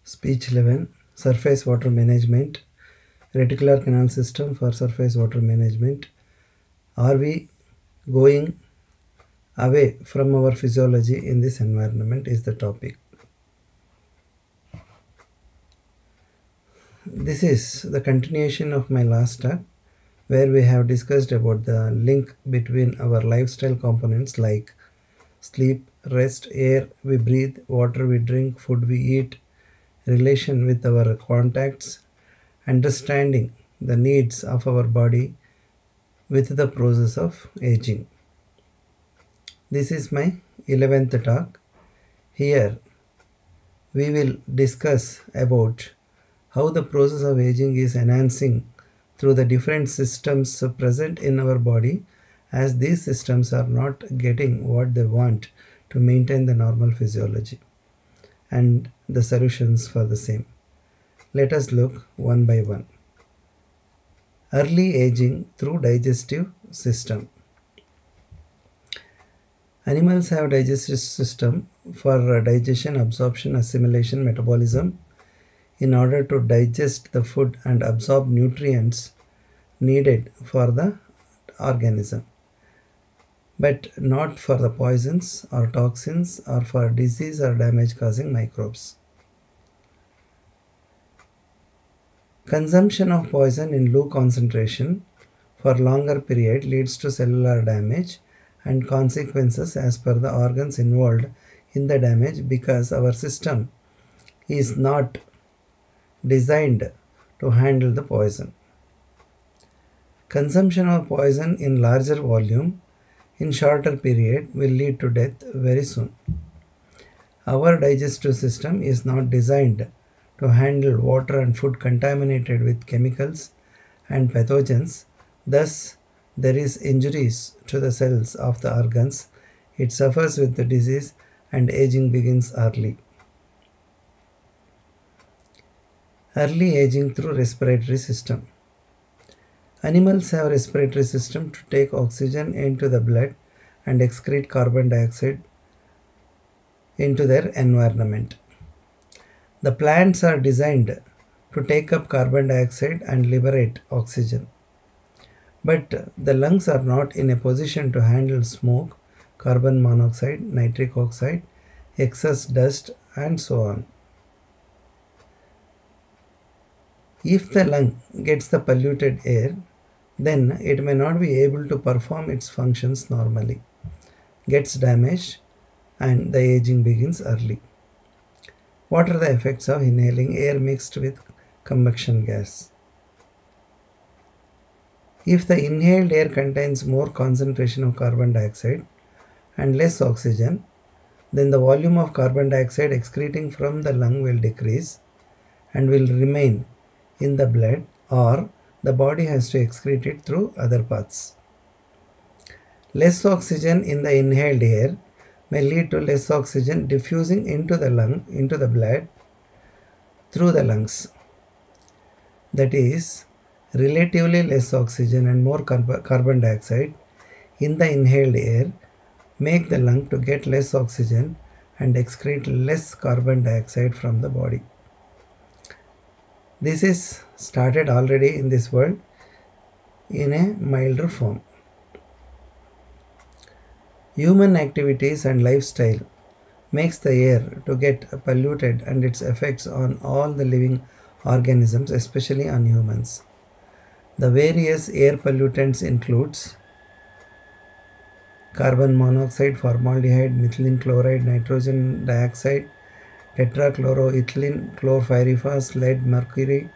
Speech 11. Surface water management. Reticular canal system for surface water management. Are we going away from our physiology in this environment is the topic. This is the continuation of my last talk, where we have discussed about the link between our lifestyle components like sleep, rest, air we breathe, water we drink, food we eat, relation with our contacts, understanding the needs of our body with the process of aging. This is my 11th talk. Here we will discuss about how the process of aging is enhancing through the different systems present in our body, as these systems are not getting what they want to maintain the normal physiology, and the solutions for the same. Let us look one by one. Early aging through digestive system. Animals have digestive system for digestion, absorption, assimilation, metabolism in order to digest the food and absorb nutrients needed for the organism, but not for the poisons or toxins or for disease or damage causing microbes. Consumption of poison in low concentration for longer period leads to cellular damage and consequences as per the organs involved in the damage, because our system is not designed to handle the poison. Consumption of poison in larger volume in shorter period will lead to death very soon. Our digestive system is not designed to handle water and food contaminated with chemicals and pathogens. Thus, there is injuries to the cells of the organs. It suffers with the disease and aging begins early. Early aging through respiratory system. Animals have respiratory system to take oxygen into the blood and excrete carbon dioxide into their environment. The plants are designed to take up carbon dioxide and liberate oxygen. But the lungs are not in a position to handle smoke, carbon monoxide, nitric oxide, excess dust, and so on. If the lung gets the polluted air, then it may not be able to perform its functions normally, gets damaged, and the aging begins early. What are the effects of inhaling air mixed with combustion gas? If the inhaled air contains more concentration of carbon dioxide and less oxygen, then the volume of carbon dioxide excreting from the lung will decrease and will remain in the blood, or the body has to excrete it through other paths. Less oxygen in the inhaled air may lead to less oxygen diffusing into the blood through the lungs. That is, relatively less oxygen and more carbon dioxide in the inhaled air make the lung to get less oxygen and excrete less carbon dioxide from the body. This is started already in this world in a milder form. Human activities and lifestyle makes the air to get polluted, and its effects on all the living organisms, especially on humans. The various air pollutants includes carbon monoxide, formaldehyde, methylene chloride, nitrogen dioxide, tetrachloroethylene, chlorpyrifos, lead, mercury,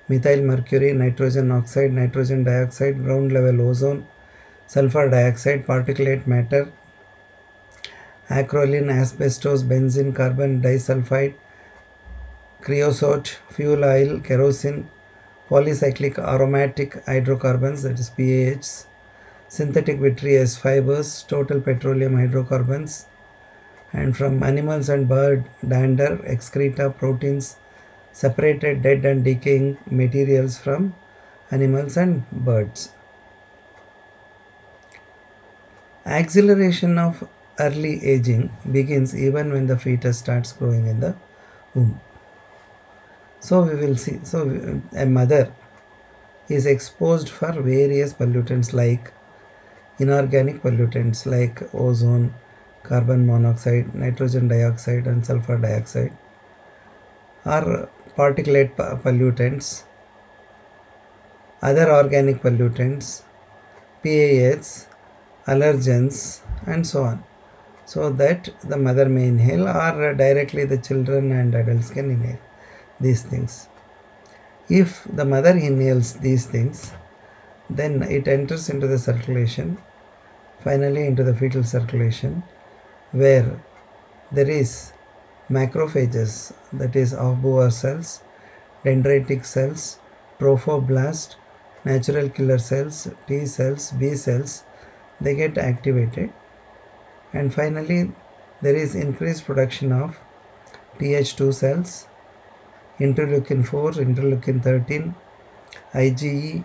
methyl mercury, nitrogen oxide, nitrogen dioxide, ground level ozone, sulfur dioxide, particulate matter, acrolein, asbestos, benzene, carbon disulfide, creosote, fuel oil, kerosene, polycyclic aromatic hydrocarbons, that is PAHs, synthetic vitreous fibers, total petroleum hydrocarbons, and from animals and bird dander, excreta, proteins, separated dead and decaying materials from animals and birds. Acceleration of early aging begins even when the fetus starts growing in the womb. So we will see. So a mother is exposed for various pollutants like inorganic pollutants like ozone, carbon monoxide, nitrogen dioxide and sulfur dioxide, or particulate pollutants, other organic pollutants, PAHs, allergens and so on, so that the mother may inhale or directly the children and adults can inhale these things. If the mother inhales these things, then it enters into the circulation, finally into the fetal circulation, where there is macrophages, that is off-Boer cells, dendritic cells, trophoblast, natural killer cells, T cells, B cells, they get activated, and finally there is increased production of Th2 cells, interleukin 4, interleukin 13, IgE,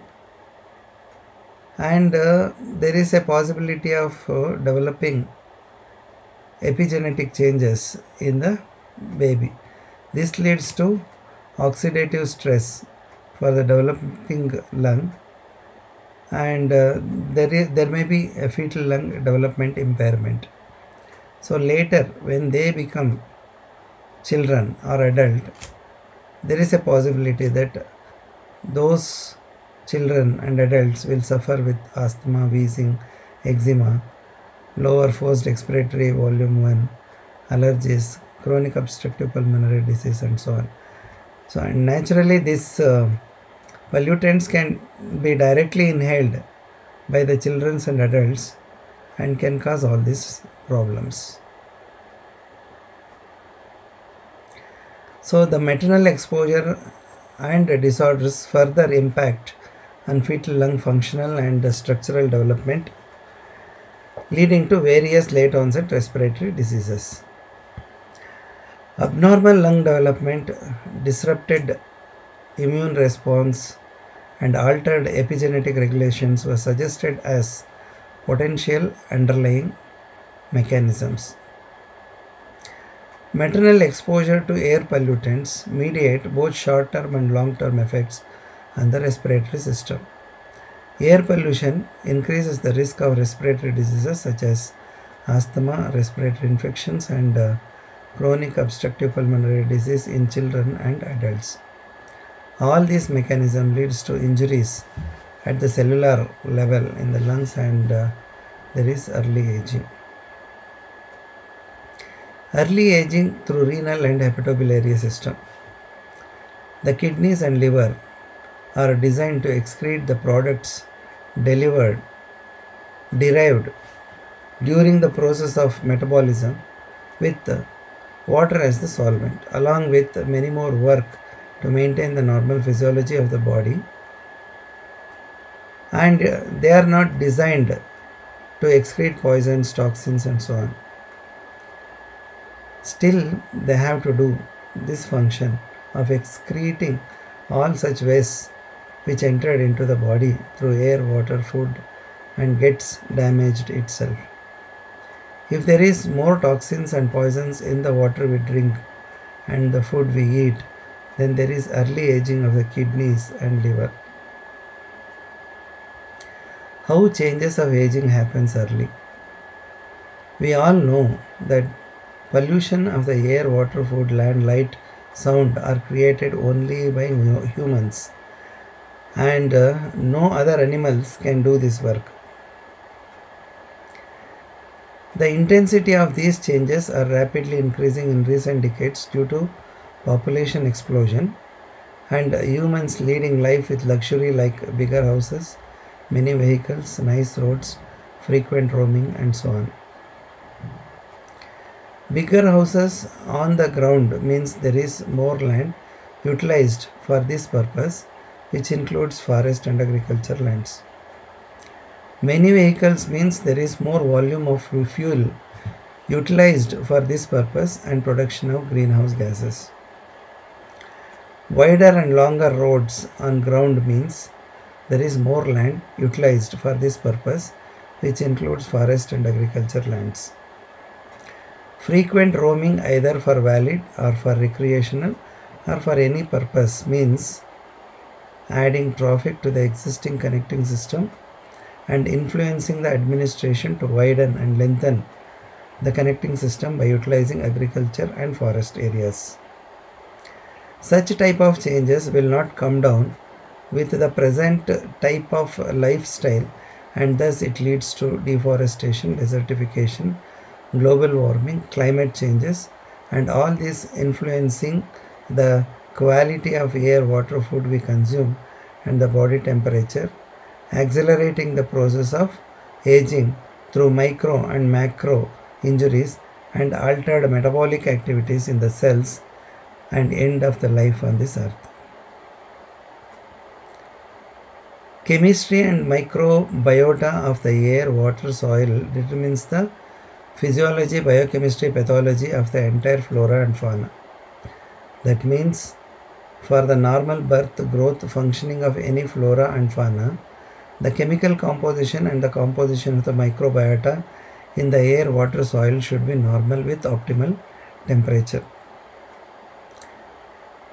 and there is a possibility of developing epigenetic changes in the baby. This leads to oxidative stress for the developing lung, and there may be a fetal lung development impairment. So later when they become children or adult, there is a possibility that those children and adults will suffer with asthma, wheezing, eczema, lower forced expiratory volume 1, allergies, chronic obstructive pulmonary disease and so on. So and naturally these pollutants can be directly inhaled by the children and adults and can cause all these problems. So the maternal exposure and disorders further impact on fetal lung functional and structural development, leading to various late onset respiratory diseases. Abnormal lung development, disrupted immune response and altered epigenetic regulations were suggested as potential underlying mechanisms. Maternal exposure to air pollutants mediate both short-term and long-term effects on the respiratory system. Air pollution increases the risk of respiratory diseases such as asthma, respiratory infections and chronic obstructive pulmonary disease in children and adults. All these mechanisms leads to injuries at the cellular level in the lungs, and there is early aging. Early aging through renal and hepatobiliary system. The kidneys and liver are designed to excrete the products derived during the process of metabolism with water as the solvent, along with many more work to maintain the normal physiology of the body, and they are not designed to excrete poisons, toxins and so on. Still, they have to do this function of excreting all such waste which entered into the body through air, water, food and gets damaged itself. If there is more toxins and poisons in the water we drink and the food we eat, then there is early aging of the kidneys and liver. How changes of aging happens early? We all know that pollution of the air, water, food, land, light, sound are created only by humans, and no other animals can do this work. The intensity of these changes are rapidly increasing in recent decades due to population explosion and humans leading life with luxury like bigger houses, many vehicles, nice roads, frequent roaming and so on. Bigger houses on the ground means there is more land utilized for this purpose, which includes forest and agriculture lands. Many vehicles means there is more volume of fuel utilized for this purpose and production of greenhouse gases. Wider and longer roads on ground means there is more land utilized for this purpose, which includes forest and agriculture lands. Frequent roaming either for valid or for recreational or for any purpose means adding traffic to the existing connecting system and influencing the administration to widen and lengthen the connecting system by utilizing agriculture and forest areas. Such type of changes will not come down with the present type of lifestyle, and thus it leads to deforestation, desertification, global warming, climate changes, and all this influencing the quality of air, water, food we consume and the body temperature, accelerating the process of aging through micro and macro injuries and altered metabolic activities in the cells and end of the life on this earth. Chemistry and microbiota of the air, water, soil determines the physiology, biochemistry, pathology of the entire flora and fauna. That means for the normal birth, growth, functioning of any flora and fauna, the chemical composition and the composition of the microbiota in the air, water, soil should be normal with optimal temperature.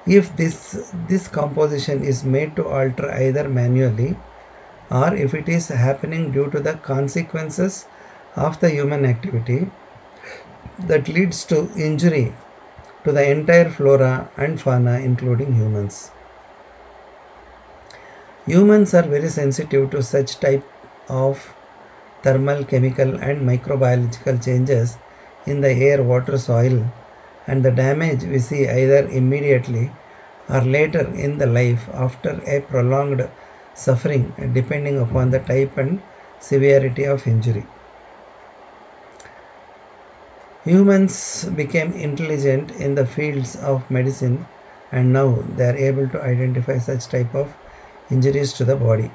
If this composition is made to alter either manually or if it is happening due to the consequences of the human activity that leads to injury to the entire flora and fauna including humans. Humans are very sensitive to such type of thermal, chemical and microbiological changes in the air, water, soil, and the damage we see either immediately or later in the life after a prolonged suffering depending upon the type and severity of injury. Humans became intelligent in the fields of medicine and now they are able to identify such type of injuries to the body.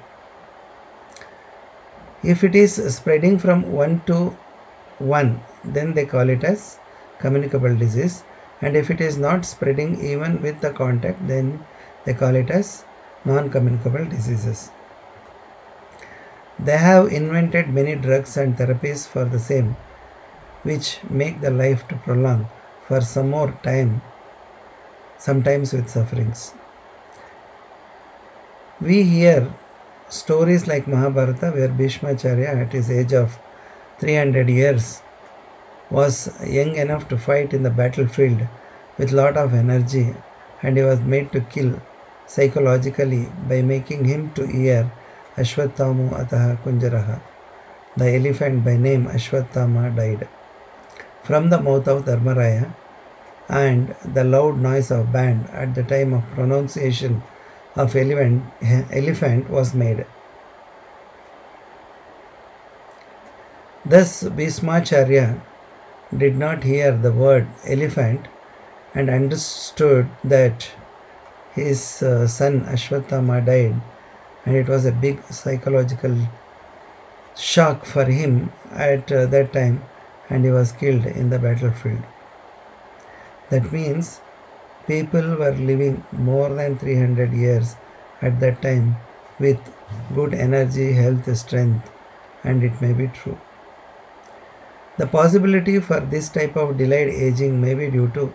If it is spreading from one to one, then they call it as communicable disease, and if it is not spreading even with the contact, then they call it as non-communicable diseases. They have invented many drugs and therapies for the same, which make the life to prolong for some more time, sometimes with sufferings. We hear stories like Mahabharata where Bhishmacharya at his age of 300 years was young enough to fight in the battlefield with lot of energy, and he was made to kill psychologically by making him to hear Ashwatthamu Ataha Kunjaraha. The elephant by name Ashwattama died. From the mouth of Dharmaraya and the loud noise of band at the time of pronunciation of elephant was made. Thus Bhishmacharya did not hear the word elephant and understood that his son Ashwattama died, and it was a big psychological shock for him at that time, and he was killed in the battlefield. That means people were living more than 300 years at that time with good energy, health, strength, and it may be true. The possibility for this type of delayed aging may be due to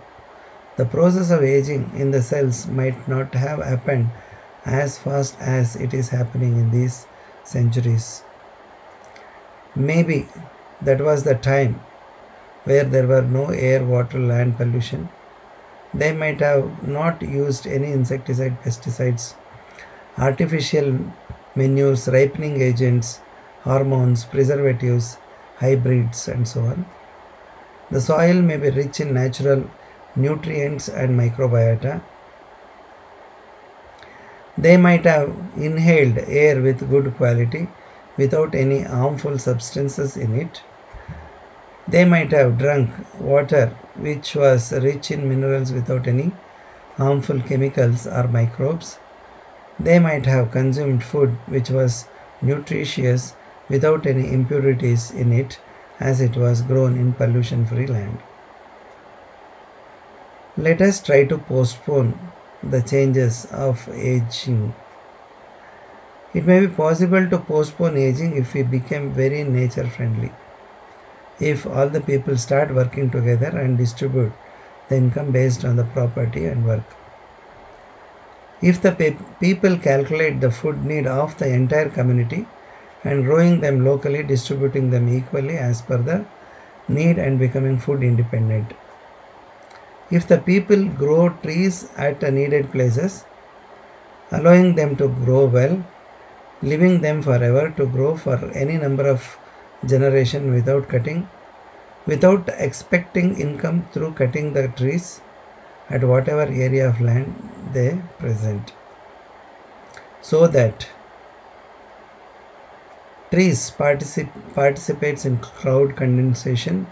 the process of aging in the cells might not have happened as fast as it is happening in these centuries. Maybe that was the time where there were no air, water, land pollution. They might have not used any insecticide, pesticides, artificial manures, ripening agents, hormones, preservatives, hybrids, and so on. The soil may be rich in natural nutrients and microbiota. They might have inhaled air with good quality without any harmful substances in it. They might have drunk water which was rich in minerals without any harmful chemicals or microbes. They might have consumed food which was nutritious without any impurities in it, as it was grown in pollution-free land. Let us try to postpone the changes of aging. It may be possible to postpone aging if we become very nature friendly. If all the people start working together and distribute the income based on the property and work. If the people calculate the food need of the entire community and growing them locally, distributing them equally as per the need and becoming food independent. If the people grow trees at needed places, allowing them to grow well, leaving them forever to grow for any number of generation without expecting income through cutting the trees at whatever area of land they present, so that trees participates in cloud condensation,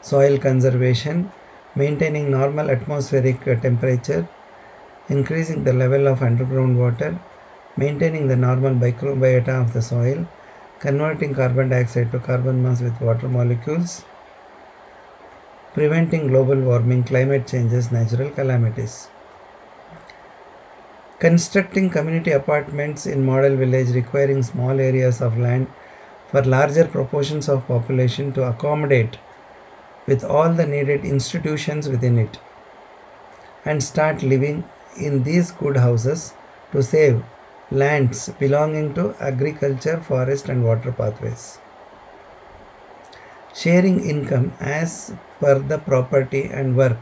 soil conservation, maintaining normal atmospheric temperature, increasing the level of underground water, maintaining the normal microbiota of the soil, converting carbon dioxide to carbon mass with water molecules, preventing global warming, climate changes, natural calamities. Constructing community apartments in model village requiring small areas of land for larger proportions of population to accommodate with all the needed institutions within it, and start living in these good houses to save lands belonging to agriculture, forest and water pathways. Sharing income as per the property and work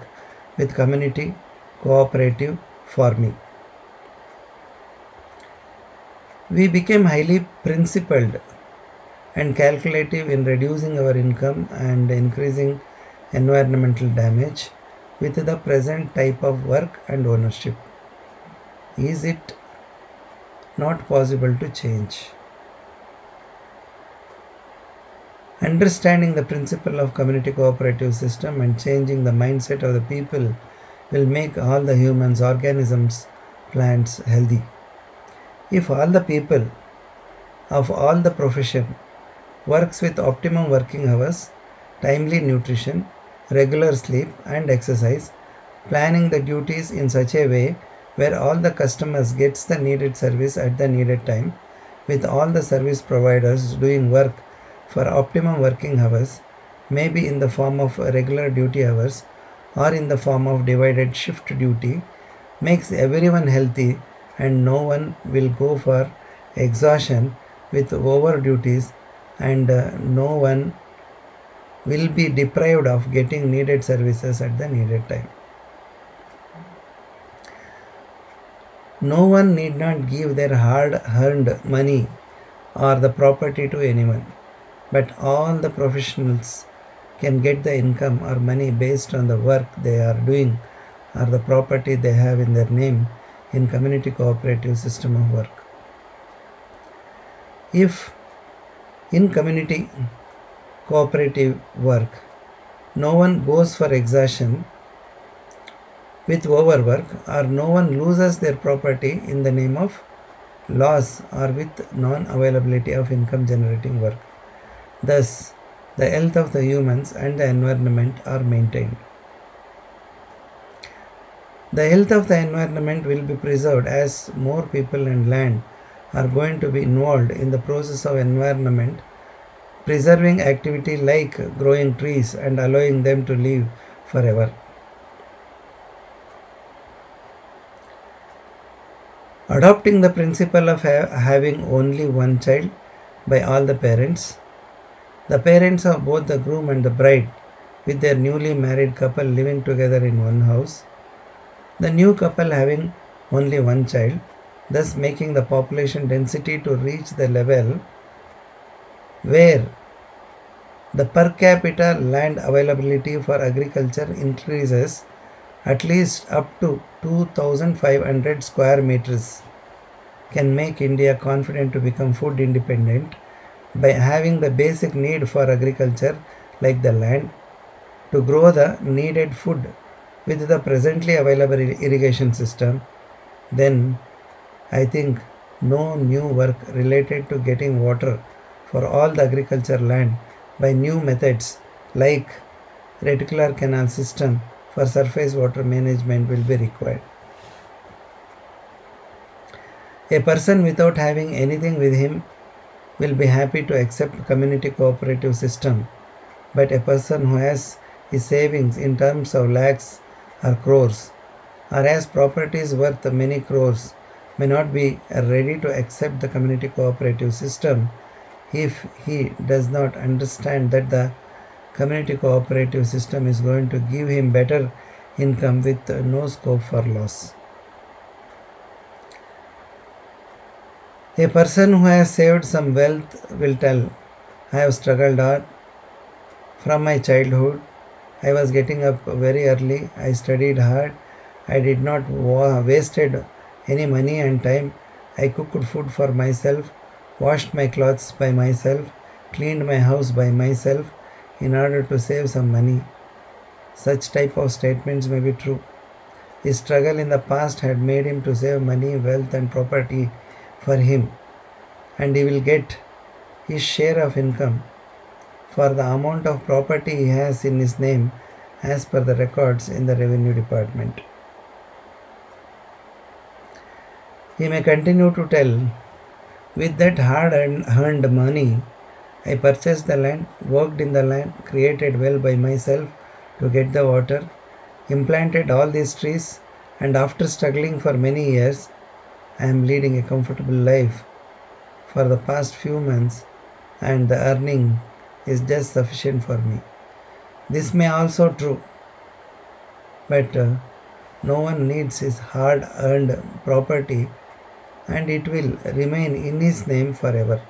with community cooperative farming. We became highly principled and calculative in reducing our income and increasing environmental damage with the present type of work and ownership. Is it not possible to change? Understanding the principle of community cooperative system and changing the mindset of the people will make all the humans, organisms, plants healthy. If all the people of all the profession works with optimum working hours, timely nutrition, regular sleep and exercise, planning the duties in such a way where all the customers gets the needed service at the needed time, with all the service providers doing work for optimum working hours, maybe in the form of regular duty hours or in the form of divided shift duty, makes everyone healthy and no one will go for exhaustion with over duties, and no one will be deprived of getting needed services at the needed time. No one need not give their hard-earned money or the property to anyone, but all the professionals can get the income or money based on the work they are doing or the property they have in their name in community cooperative system of work. If in community cooperative work no one goes for exhaustion with overwork, or no one loses their property in the name of loss or with non-availability of income generating work. Thus, the health of the humans and the environment are maintained. The health of the environment will be preserved as more people and land are going to be involved in the process of environment preserving activity like growing trees and allowing them to live forever. Adopting the principle of having only one child by all the parents of both the groom and the bride with their newly married couple living together in one house, the new couple having only one child, thus making the population density to reach the level where the per capita land availability for agriculture increases at least up to 2,500 square meters, can make India confident to become food independent by having the basic need for agriculture like the land to grow the needed food with the presently available irrigation system. Then I think no new work related to getting water for all the agriculture land by new methods like Reticular Canal System for surface water management will be required. A person without having anything with him will be happy to accept community cooperative system, but a person who has his savings in terms of lakhs or crores or as properties worth many crores, may not be ready to accept the community cooperative system if he does not understand that the community cooperative system is going to give him better income with no scope for loss. A person who has saved some wealth will tell, I have struggled hard from my childhood. I was getting up very early. I studied hard. I did not wasted any money and time. I cooked food for myself, washed my clothes by myself, cleaned my house by myself in order to save some money. Such type of statements may be true. His struggle in the past had made him to save money, wealth and property for him, and he will get his share of income for the amount of property he has in his name as per the records in the revenue department. He may continue to tell, with that hard earned money, I purchased the land, worked in the land, created well by myself to get the water, implanted all these trees, and after struggling for many years, I am leading a comfortable life for the past few months, and the earning is just sufficient for me. This may also true, but no one needs his hard earned property, and it will remain in his name forever.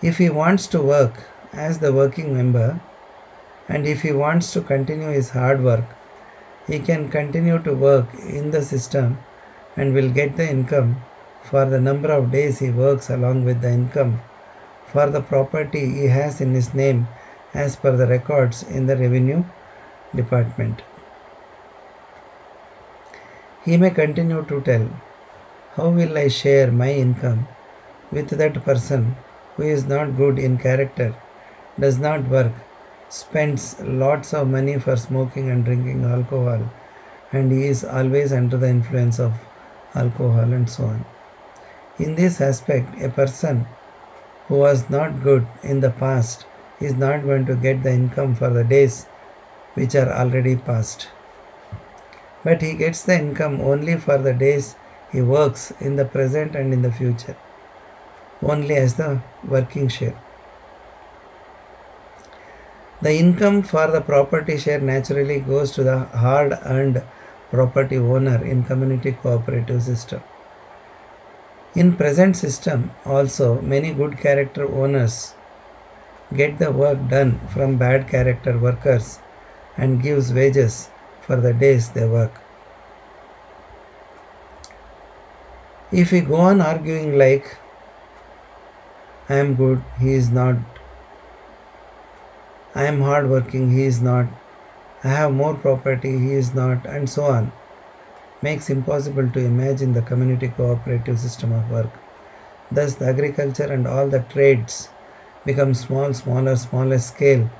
If he wants to work as the working member, and if he wants to continue his hard work, he can continue to work in the system and will get the income for the number of days he works, along with the income for the property he has in his name as per the records in the revenue department. He may continue to tell, how will I share my income with that person who is not good in character, does not work, spends lots of money for smoking and drinking alcohol, and he is always under the influence of alcohol and so on. In this aspect, a person who was not good in the past is not going to get the income for the days which are already past. But he gets the income only for the days he works in the present and in the future, only as the working share. The income for the property share naturally goes to the hard earned property owner in community cooperative system. In present system also, many good character owners get the work done from bad character workers and gives wages for the days they work. If we go on arguing like, I am good, he is not, I am hard working, he is not, I have more property, he is not, and so on, makes impossible to imagine the community cooperative system of work. Thus the agriculture and all the trades become smaller scale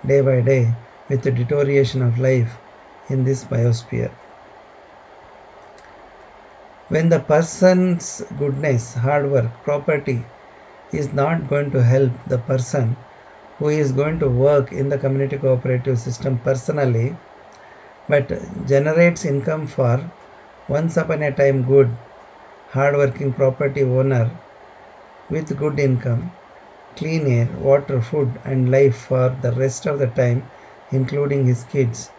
day by day with the deterioration of life in this biosphere. When the person's goodness, hard work, property is not going to help the person who is going to work in the community cooperative system personally, but generates income for once upon a time good, hard-working property owner with good income, clean air, water, food and life for the rest of the time, including his kids,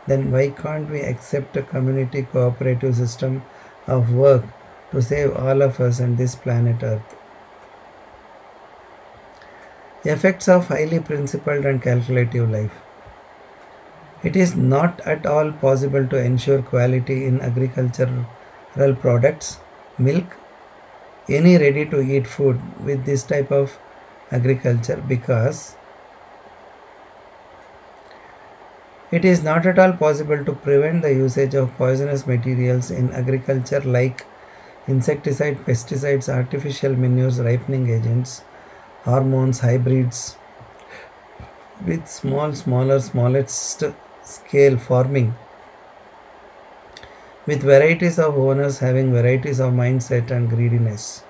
then why can't we accept a community cooperative system of work to save all of us and this planet Earth? Effects of highly principled and calculative life. It is not at all possible to ensure quality in agricultural products, milk, any ready to eat food with this type of agriculture, because it is not at all possible to prevent the usage of poisonous materials in agriculture like insecticide, pesticides, artificial manures, ripening agents, hormones, hybrids, with smallest scale farming, with varieties of owners having varieties of mindset and greediness.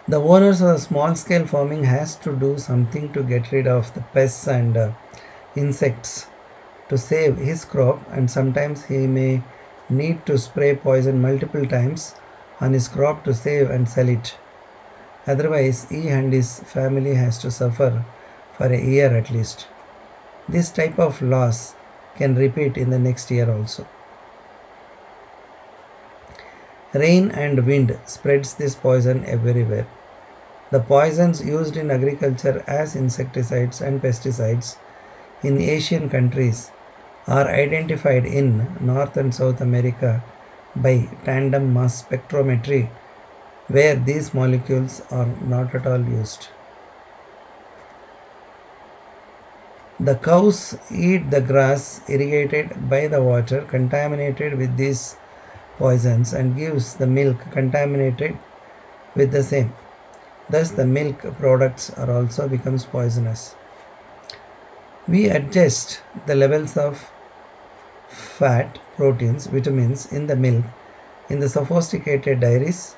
The owners of the small scale farming has to do something to get rid of the pests and insects to save his crop, and sometimes he may need to spray poison multiple times on his crop to save and sell it. Otherwise, he and his family has to suffer for a year at least. This type of loss can repeat in the next year also. Rain and wind spreads this poison everywhere. The poisons used in agriculture as insecticides and pesticides in Asian countries are identified in North and South America by tandem mass spectrometry, where these molecules are not at all used. The cows eat the grass irrigated by the water contaminated with these poisons and gives the milk contaminated with the same. Thus the milk products are also becomes poisonous. We adjust the levels of fat, proteins, vitamins in the milk in the sophisticated dairies,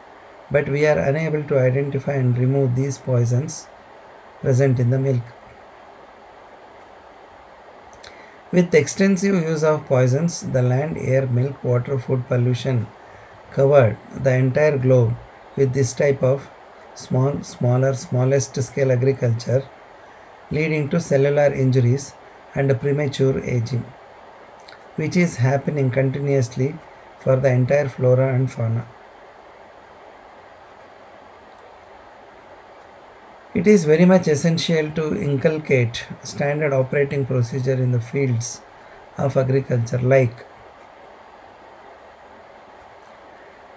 but we are unable to identify and remove these poisons present in the milk. With extensive use of poisons, the land, air, milk, water, food pollution covered the entire globe with this type of smallest scale agriculture, leading to cellular injuries and premature aging, which is happening continuously for the entire flora and fauna. It is very much essential to inculcate standard operating procedure in the fields of agriculture, like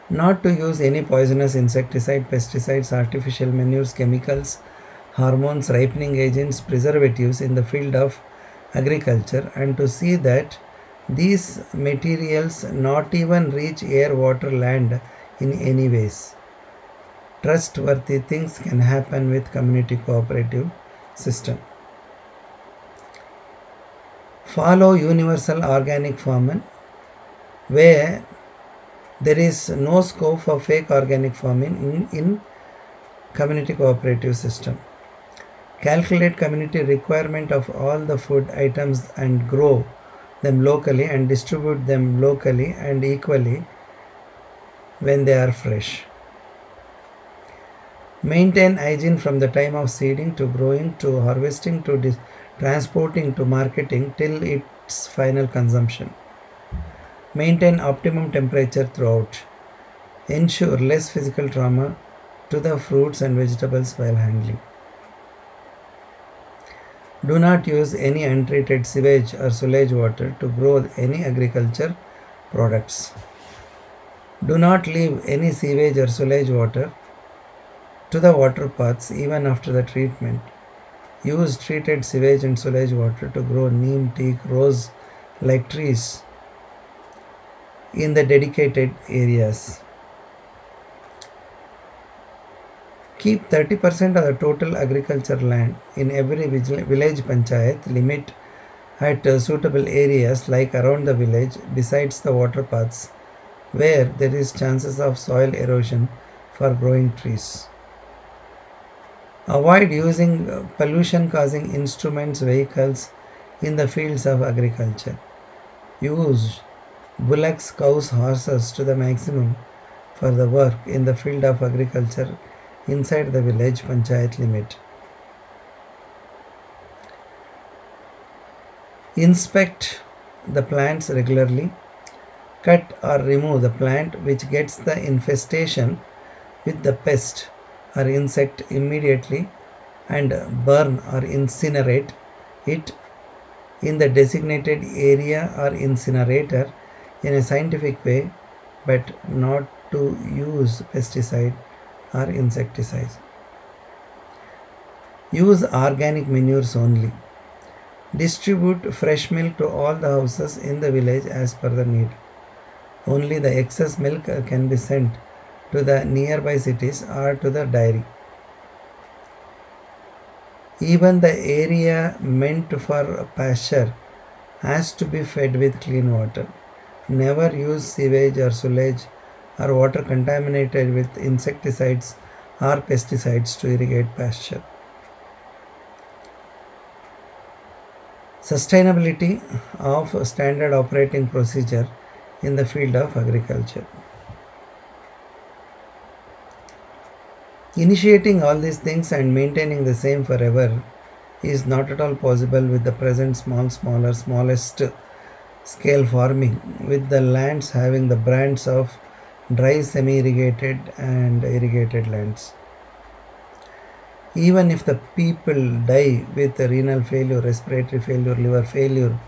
not to use any poisonous insecticide, pesticides, artificial manures, chemicals, hormones, ripening agents, preservatives in the field of agriculture, and to see that these materials not even reach air, water, land in any ways. Trustworthy things can happen with community cooperative system. Follow universal organic farming, where there is no scope for fake organic farming in community cooperative system. Calculate community requirement of all the food items and grow them locally and distribute them locally and equally when they are fresh. Maintain hygiene from the time of seeding to growing to harvesting to transporting to marketing till its final consumption. Maintain optimum temperature throughout. Ensure less physical trauma to the fruits and vegetables while handling. Do not use any untreated sewage or sewage water to grow any agriculture products. Do not leave any sewage or sewage water to the water paths even after the treatment. Use treated sewage and sewage water to grow neem, teak, rose like trees in the dedicated areas. Keep 30% of the total agriculture land in every village panchayat limit at suitable areas like around the village besides the water paths where there is chances of soil erosion for growing trees. Avoid using pollution causing instruments, vehicles in the fields of agriculture. Use bullocks, cows, horses to the maximum for the work in the field of agriculture inside the village panchayat limit. Inspect the plants regularly. Cut or remove the plant which gets the infestation with the pest or insect immediately and burn or incinerate it in the designated area or incinerator in a scientific way, but not to use pesticide or insecticides. Use organic manures only. Distribute fresh milk to all the houses in the village as per the need. Only the excess milk can be sent to the nearby cities or to the dairy. Even the area meant for pasture has to be fed with clean water. Never use sewage or sewage or water contaminated with insecticides or pesticides to irrigate pasture. Sustainability of standard operating procedure in the field of agriculture. Initiating all these things and maintaining the same forever is not at all possible with the present smallest scale farming, with the lands having the brands of dry, semi-irrigated and irrigated lands. Even if the people die with renal failure, respiratory failure, liver failure,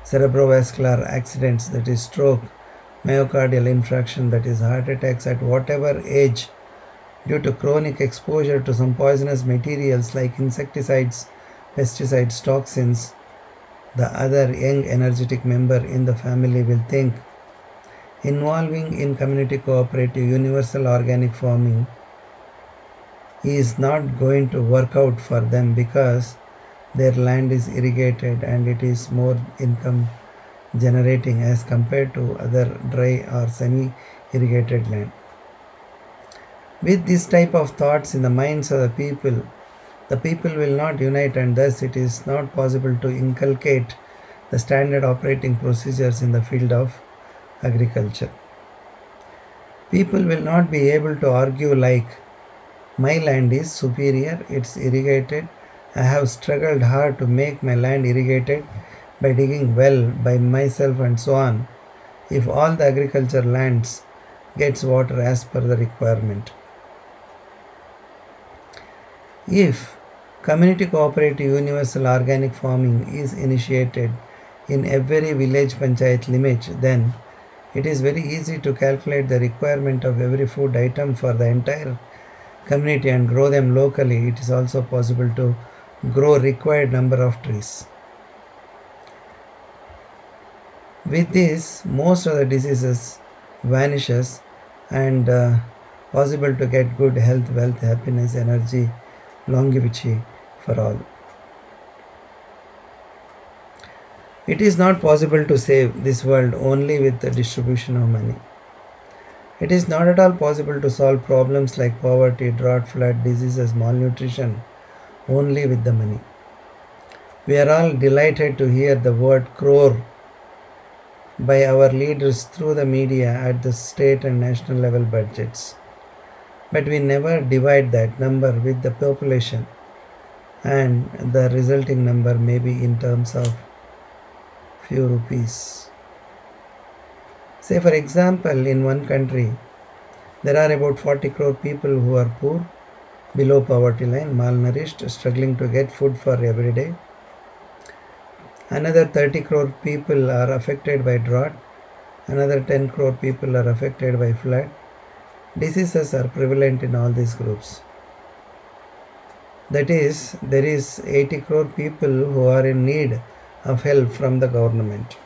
cerebrovascular accidents, that is stroke, myocardial infarction, that is heart attacks, at whatever age, due to chronic exposure to some poisonous materials like insecticides, pesticides, toxins, the other young energetic member in the family will think involving in community cooperative universal organic farming is not going to work out for them because their land is irrigated and it is more income generating as compared to other dry or semi irrigated land. With this type of thoughts in the minds of the people will not unite, and thus it is not possible to inculcate the standard operating procedures in the field of agriculture. People will not be able to argue like, my land is superior, it's irrigated, I have struggled hard to make my land irrigated by digging well by myself and so on, if all the agriculture lands gets water as per the requirement. If community cooperative universal organic farming is initiated in every village panchayat limit, then it is very easy to calculate the requirement of every food item for the entire community and grow them locally. It is also possible to grow required number of trees. With this, most of the diseases vanishes and possible to get good health, wealth, happiness, energy, longevity for all. It is not possible to save this world only with the distribution of money. It is not at all possible to solve problems like poverty, drought, flood, diseases, malnutrition only with the money. We are all delighted to hear the word crore by our leaders through the media at the state and national level budgets. But we never divide that number with the population, and the resulting number may be in terms of few rupees. Say for example, in one country, there are about 40 crore people who are poor, below poverty line, malnourished, struggling to get food for every day. Another 30 crore people are affected by drought. Another 10 crore people are affected by flood. Diseases are prevalent in all these groups. That is, there is 80 crore people who are in need of help from the government.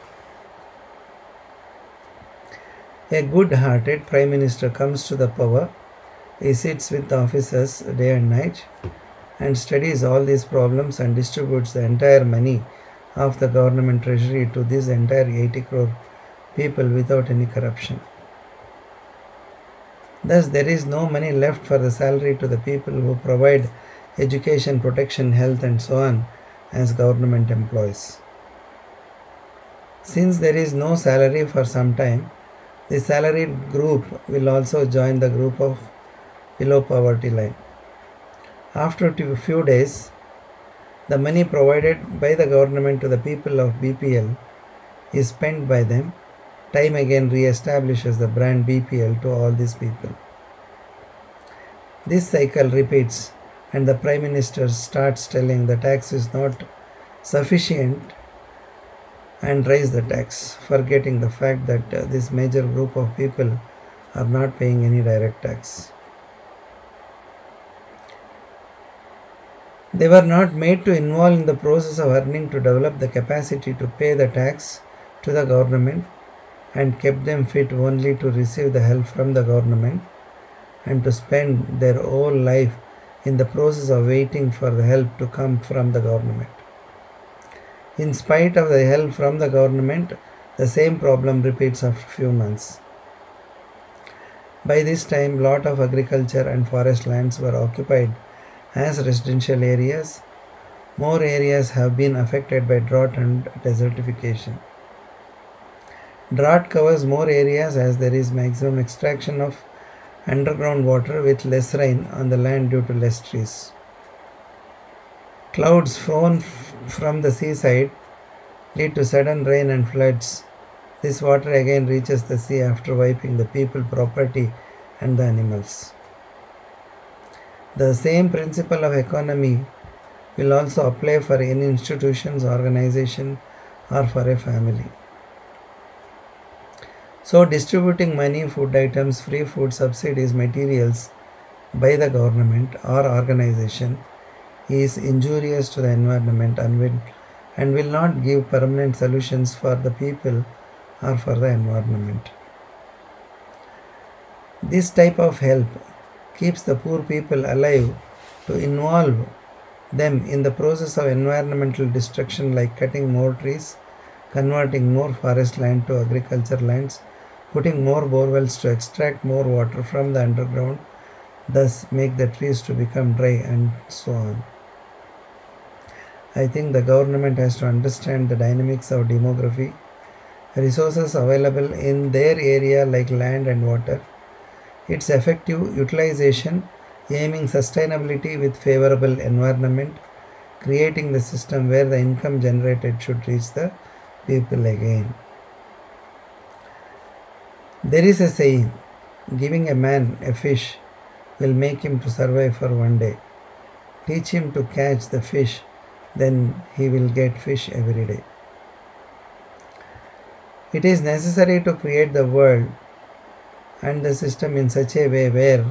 A good-hearted Prime Minister comes to the power. He sits with the officers day and night and studies all these problems and distributes the entire money of the government treasury to this entire 80 crore people without any corruption. Thus, there is no money left for the salary to the people who provide education, protection, health and so on as government employees. Since there is no salary for some time, the salaried group will also join the group of below poverty line. After a few days, the money provided by the government to the people of BPL is spent by them. Time again re-establishes the brand BPL to all these people. This cycle repeats and the Prime Minister starts telling the tax is not sufficient and raise the tax, forgetting the fact that this major group of people are not paying any direct tax. They were not made to involve in the process of earning to develop the capacity to pay the tax to the government and kept them fit only to receive the help from the government and to spend their whole life in the process of waiting for the help to come from the government. In spite of the help from the government, the same problem repeats after few months. By this time, lot of agriculture and forest lands were occupied as residential areas. more areas have been affected by drought and desertification. Drought covers more areas as there is maximum extraction of underground water with less rain on the land due to less trees. Clouds thrown from the seaside lead to sudden rain and floods. This water again reaches the sea after wiping the people, property, and the animals. The same principle of economy will also apply for any institutions, organization, or for a family. So, distributing money, food items, free food, subsidies, materials by the government or organization is injurious to the environment and will not give permanent solutions for the people or for the environment. This type of help keeps the poor people alive to involve them in the process of environmental destruction like cutting more trees, converting more forest land to agriculture lands, putting more borewells to extract more water from the underground, thus make the trees to become dry and so on. I think the government has to understand the dynamics of demography, resources available in their area like land and water, its effective utilization, aiming sustainability with favorable environment, creating the system where the income generated should reach the people again. There is a saying, giving a man a fish will make him to survive for one day. Teach him to catch the fish, then he will get fish every day. It is necessary to create the world and the system in such a way where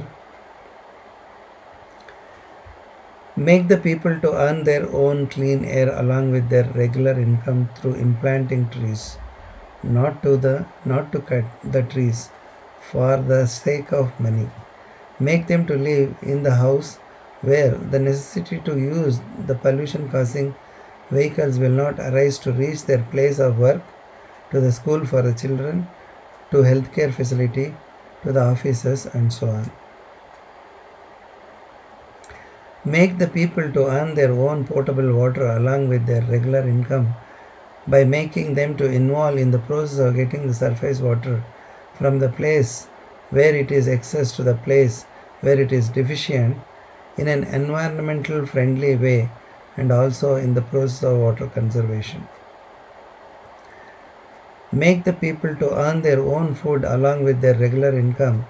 make the people to earn their own clean air along with their regular income through implanting trees, not to cut the trees for the sake of money. Make them to live in the house where the necessity to use the pollution causing vehicles will not arise to reach their place of work, to the school for the children, to healthcare facility, to the offices and so on. Make the people to earn their own potable water along with their regular income by making them to involve in the process of getting the surface water from the place where it is excess to the place where it is deficient in an environmental friendly way and also in the process of water conservation. Make the people to earn their own food along with their regular income,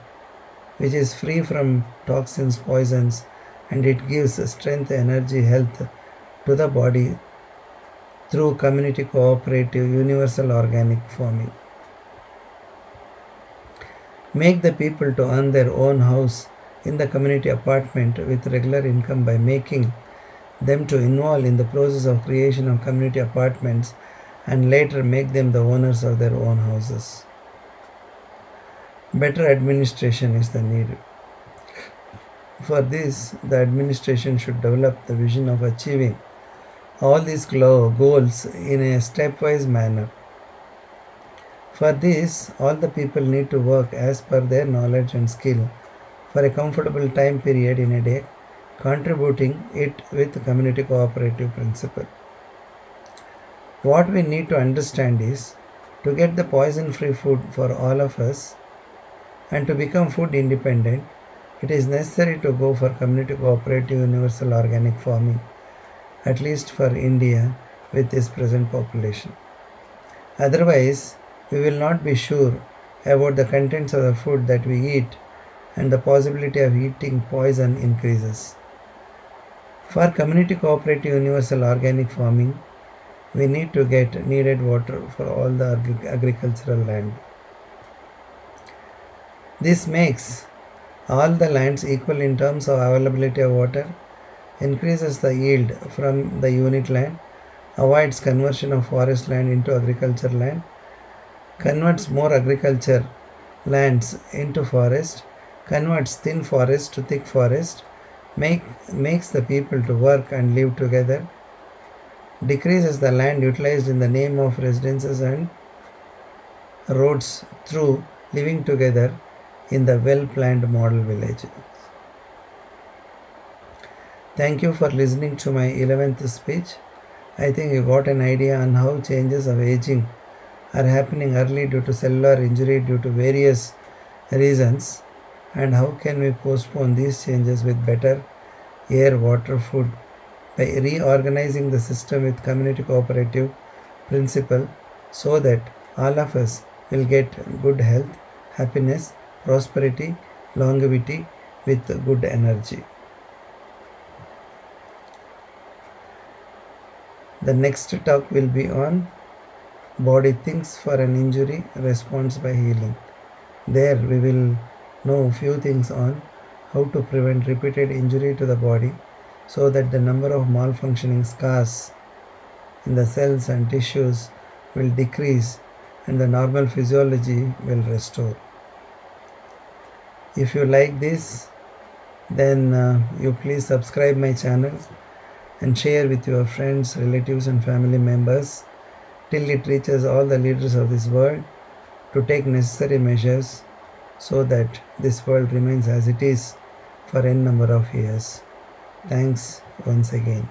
which is free from toxins, poisons, and it gives strength, energy, health to the body through community cooperative universal organic farming. Make the people to earn their own house in the community apartment with regular income by making them to involve in the process of creation of community apartments and later make them the owners of their own houses. Better administration is the need. For this, the administration should develop the vision of achieving all these goals in a stepwise manner. For this, all the people need to work as per their knowledge and skill for a comfortable time period in a day, contributing it with community cooperative principle. What we need to understand is to get the poison-free food for all of us and to become food independent, it is necessary to go for community cooperative universal organic farming, at least for India with its present population. Otherwise, we will not be sure about the contents of the food that we eat and the possibility of eating poison increases. For community cooperative universal organic farming, we need to get needed water for all the agricultural land. This makes all the lands equal in terms of availability of water, increases the yield from the unit land, avoids conversion of forest land into agriculture land, converts more agriculture lands into forest, converts thin forest to thick forest, makes the people to work and live together, decreases the land utilized in the name of residences and roads through living together in the well-planned model villages. Thank you for listening to my 11th speech. I think you got an idea on how changes of aging are happening early due to cellular injury due to various reasons, and how can we postpone these changes with better air, water, food by reorganizing the system with community cooperative principle so that all of us will get good health, happiness, prosperity, longevity with good energy. The next talk will be on body thinks for an injury, response by healing. There we will know few things on how to prevent repeated injury to the body so that the number of malfunctioning scars in the cells and tissues will decrease and the normal physiology will restore. If you like this, then you please subscribe my channel and share with your friends, relatives and family members till it reaches all the leaders of this world to take necessary measures so that this world remains as it is for n number of years. Thanks once again.